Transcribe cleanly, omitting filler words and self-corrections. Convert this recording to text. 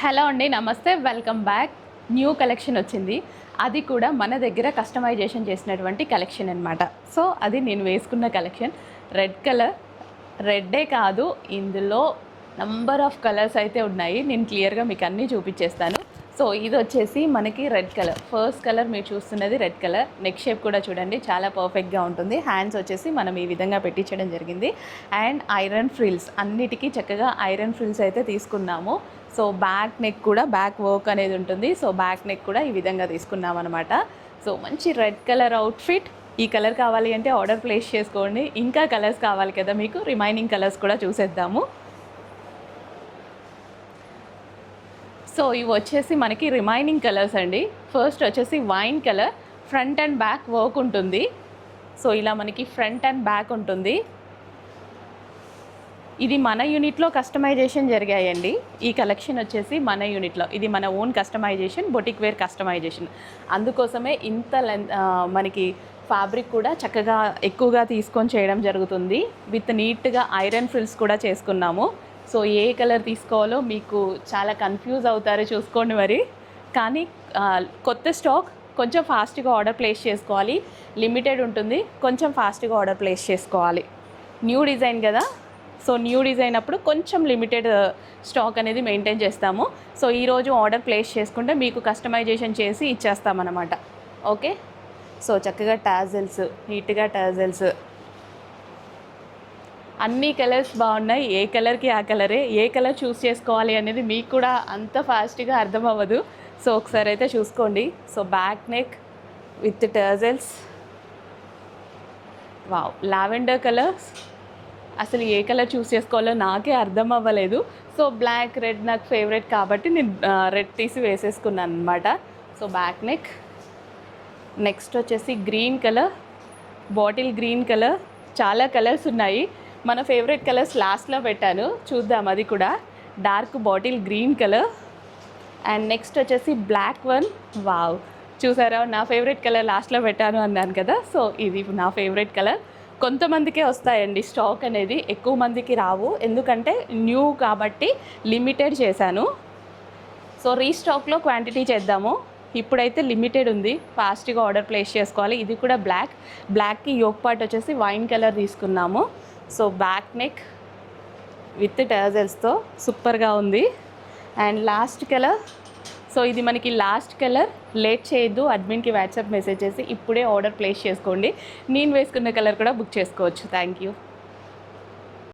Hello అండి, నమస్తే, welcome back. New collection వచ్చింది, అది కూడా మన దగ్గర కస్టమైజేషన్ చేసినటువంటి కలెక్షన్ అనమాట. సో అది నేను వేసుకున్న కలెక్షన్ రెడ్ కలర్. రెడ్డే కాదు, ఇందులో నంబర్ ఆఫ్ కలర్స్ అయితే ఉన్నాయి. నేను క్లియర్గా మీకు అన్నీ చూపించేస్తాను. సో ఇది వచ్చేసి మనకి రెడ్ కలర్. ఫస్ట్ కలర్ మీరు చూస్తున్నది రెడ్ కలర్. నెక్ షేప్ కూడా చూడండి, చాలా పర్ఫెక్ట్గా ఉంటుంది. హ్యాండ్స్ వచ్చేసి మనం ఈ విధంగా పెట్టించడం జరిగింది. అండ్ ఐరన్ ఫ్రిల్స్, అన్నిటికీ చక్కగా ఐరన్ ఫ్రిల్స్ అయితే తీసుకున్నాము. సో బ్యాక్ నెక్ కూడా బ్యాక్ వర్క్ అనేది ఉంటుంది. సో బ్యాక్ నెక్ కూడా ఈ విధంగా తీసుకున్నాం అనమాట. సో మంచి రెడ్ కలర్ అవుట్ఫిట్. ఈ కలర్ కావాలి అంటే ఆర్డర్ ప్లేస్ చేసుకోండి. ఇంకా కలర్స్ కావాలి కదా మీకు, రిమైనింగ్ కలర్స్ కూడా చూసేద్దాము. సో ఇవి వచ్చేసి మనకి రిమైనింగ్ కలర్స్ అండి. ఫస్ట్ వచ్చేసి wine colour, front and back work ఉంటుంది. సో ఇలా మనకి ఫ్రంట్ అండ్ బ్యాక్ ఉంటుంది. ఇది మన యూనిట్లో కస్టమైజేషన్ జరిగాయండి. ఈ కలెక్షన్ వచ్చేసి మన యూనిట్లో, ఇది మన own customization, boutique wear customization. అందుకోసమే ఇంత మనకి ఫ్యాబ్రిక్ కూడా చక్కగా ఎక్కువగా తీసుకొని చేయడం జరుగుతుంది. విత్ నీట్గా ఐరన్ ఫ్రిల్స్ కూడా చేసుకున్నాము. సో ఏ కలర్ తీసుకోవాలో మీకు చాలా కన్ఫ్యూజ్ అవుతారో చూసుకోండి మరి. కానీ కొత్త స్టాక్, కొంచెం ఫాస్ట్గా ఆర్డర్ ప్లేస్ చేసుకోవాలి. లిమిటెడ్ ఉంటుంది, కొంచెం ఫాస్ట్గా ఆర్డర్ ప్లేస్ చేసుకోవాలి. న్యూ డిజైన్ కదా, సో న్యూ డిజైన్ అప్పుడు కొంచెం లిమిటెడ్ స్టాక్ అనేది మెయింటైన్ చేస్తాము. సో ఈరోజు ఆర్డర్ ప్లేస్ చేసుకుంటే మీకు కస్టమైజేషన్ చేసి ఇచ్చేస్తామన్నమాట. ఓకే, సో చక్కగా టాజల్స్, నీట్గా టాజల్స్, అన్ని కలర్స్ బాగున్నాయి. ఏ కలర్కి ఆ కలరే. ఏ కలర్ చూస్ చేసుకోవాలి అనేది మీకు కూడా అంత ఫాస్ట్గా అర్థం అవ్వదు. సో ఒకసారి అయితే చూసుకోండి. So back neck with tassels, wow, lavender colours. అసలు ఏ కలర్ చూస్ చేసుకోవాలో నాకే అర్థం అవ్వలేదు. సో బ్లాక్, రెడ్ నాకు ఫేవరెట్ కాబట్టి నేను రెడ్ తీసి వేసేసుకున్నాను అనమాట. So back neck. నెక్స్ట్ వచ్చేసి green colour, bottle green colour. చాలా కలర్స్ ఉన్నాయి. మన ఫేవరెట్ కలర్స్ లాస్ట్లో పెట్టాను, చూద్దాం అది కూడా. Dark bottle green colour. And next వచ్చేసి బ్లాక్ వన్. వావ్, చూసారా, నా ఫేవరెట్ కలర్ లాస్ట్లో పెట్టాను అన్నాను కదా. సో ఇది నా ఫేవరెట్ కలర్. కొంతమందికే వస్తాయండి స్టాక్ అనేది, ఎక్కువ మందికి రావు. ఎందుకంటే న్యూ కాబట్టి లిమిటెడ్ చేశాను. సో రీస్టాక్లో క్వాంటిటీ చేద్దాము. ఇప్పుడైతే లిమిటెడ్ ఉంది, ఫాస్ట్గా ఆర్డర్ ప్లేస్ చేసుకోవాలి. ఇది కూడా బ్లాక్. బ్లాక్కి యోక్ పార్ట్ వచ్చేసి వైన్ కలర్ తీసుకున్నాము. సో బ్యాక్ నెక్ విత్ టర్జల్స్తో సూపర్గా ఉంది. And last colour. సో ఇది మనకి లాస్ట్ కలర్. లేట్ చేయొద్దు, అడ్మిన్కి వాట్సాప్ మెసేజ్ చేసి ఇప్పుడే ఆర్డర్ ప్లేస్ చేసుకోండి. నేను వేసుకున్న కలర్ కూడా బుక్ చేసుకోవచ్చు. Thank you.